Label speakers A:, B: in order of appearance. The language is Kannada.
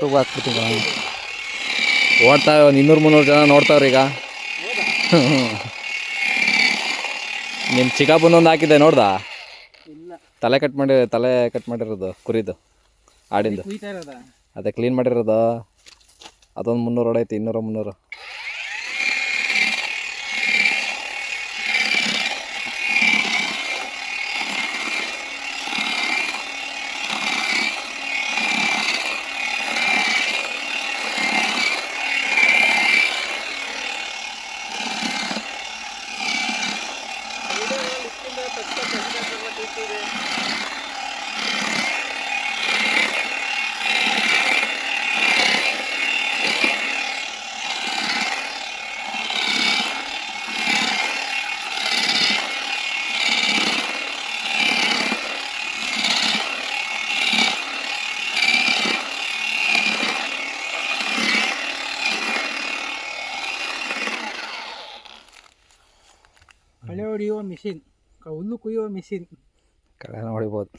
A: ಯೂಟ್ಯೂಬ್ ಹಾಕ್ಬಿಡ್ತೀನಿ. ಓಡ್ತಾವೆ ಒಂದು 200-300 ಜನ ನೋಡ್ತಾವ್ರಿ ಈಗ. ನಿಮ್ಮ ಚಿಕ್ಕಪ್ಪನೊಂದು ಹಾಕಿದ್ದೆ ನೋಡ್ದಾ? ತಲೆ ಕಟ್ ಮಾಡಿರೋದು ಕುರಿದು ಆಡಿಂದು. ಅದೇ ಕ್ಲೀನ್ ಮಾಡಿರೋದು. ಅದೊಂದು 300 ಹೊಡೈತಿ, 200-300.
B: ಕಳೆ ಹೊಡೆಯುವ ಮಿಷಿನ್, ಹುಲ್ಲು ಕುಯ್ಯುವ ಮಿಷಿನ್.
A: ಕಳೆನ ಹೊಡಿಬೋದು.